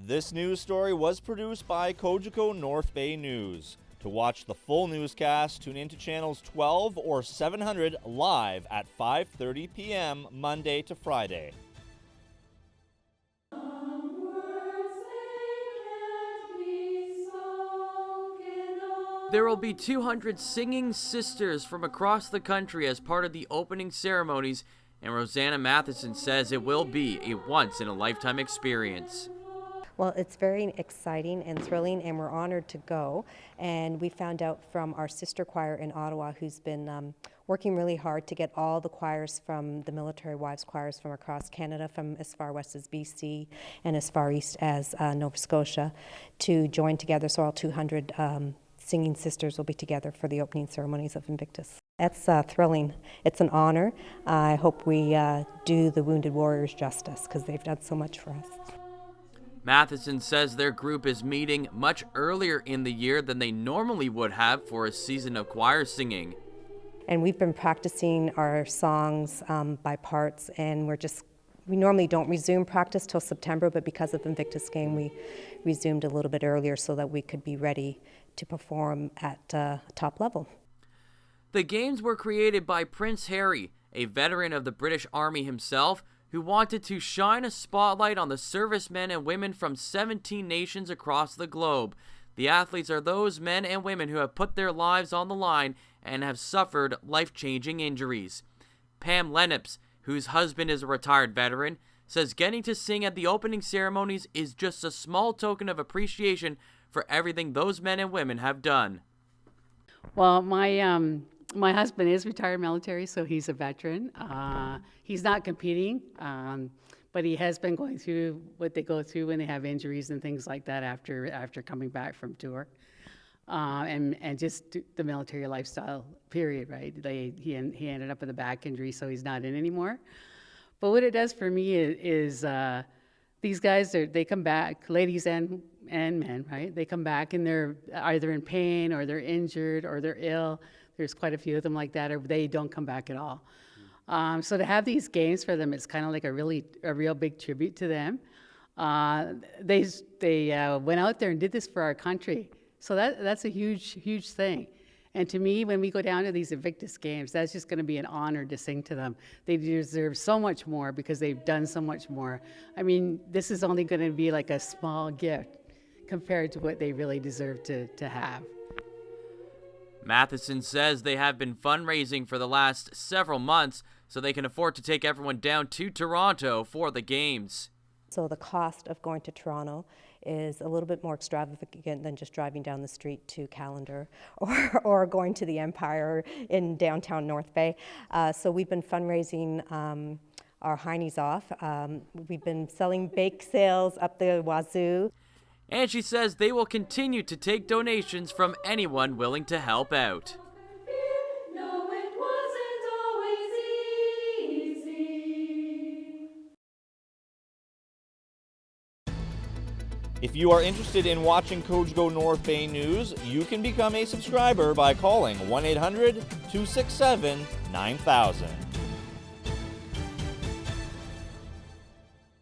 This news story was produced by Cogeco North Bay News. To watch the full newscast, tune into channels 12 or 700 live at 5:30 p.m. Monday to Friday. There will be 200 singing sisters from across the country as part of the opening ceremonies, and Rosanna Matheson says it will be a once-in-a-lifetime experience. Well, it's very exciting and thrilling, and we're honored to go. And we found out from our sister choir in Ottawa, who's been working really hard to get all the choirs from the military wives choirs from across Canada, from as far west as BC and as far east as Nova Scotia, to join together. So all 200 singing sisters will be together for the opening ceremonies of Invictus. That's thrilling. It's an honor. I hope we do the Wounded Warriors justice, because they've done so much for us. Matheson says their group is meeting much earlier in the year than they normally would have for a season of choir singing. And we've been practicing our songs by parts, and we normally don't resume practice till September, but because of Invictus Game, we resumed a little bit earlier so that we could be ready to perform at top level. The games were created by Prince Harry, a veteran of the British Army himself, who wanted to shine a spotlight on the servicemen and women from 17 nations across the globe. The athletes are those men and women who have put their lives on the line and have suffered life-changing injuries. Pam Lennox, whose husband is a retired veteran, says getting to sing at the opening ceremonies is just a small token of appreciation for everything those men and women have done. Well, my husband is retired military, so he's a veteran. He's not competing, but he has been going through what they go through when they have injuries and things like that after coming back from tour, and just the military lifestyle period, right? He ended up with a back injury, so he's not in anymore. But what it does for me is these guys, they come back, ladies and men, right? They come back and they're either in pain or they're injured or they're ill. There's quite a few of them like that, or they don't come back at all. So to have these games for them, it's kind of like a real big tribute to them. They went out there and did this for our country. So that's a huge thing. And to me, when we go down to these Invictus Games, that's just going to be an honor to sing to them. They deserve so much more because they've done so much more. I mean, this is only going to be like a small gift compared to what they really deserve to have. Matheson says they have been fundraising for the last several months so they can afford to take everyone down to Toronto for the games. So the cost of going to Toronto is a little bit more extravagant than just driving down the street to Callander or going to the Empire in downtown North Bay. So we've been fundraising our heinies off. We've been selling bake sales up the wazoo. And she says they will continue to take donations from anyone willing to help out. If you are interested in watching Cogeco North Bay News, you can become a subscriber by calling 1-800-267-9000.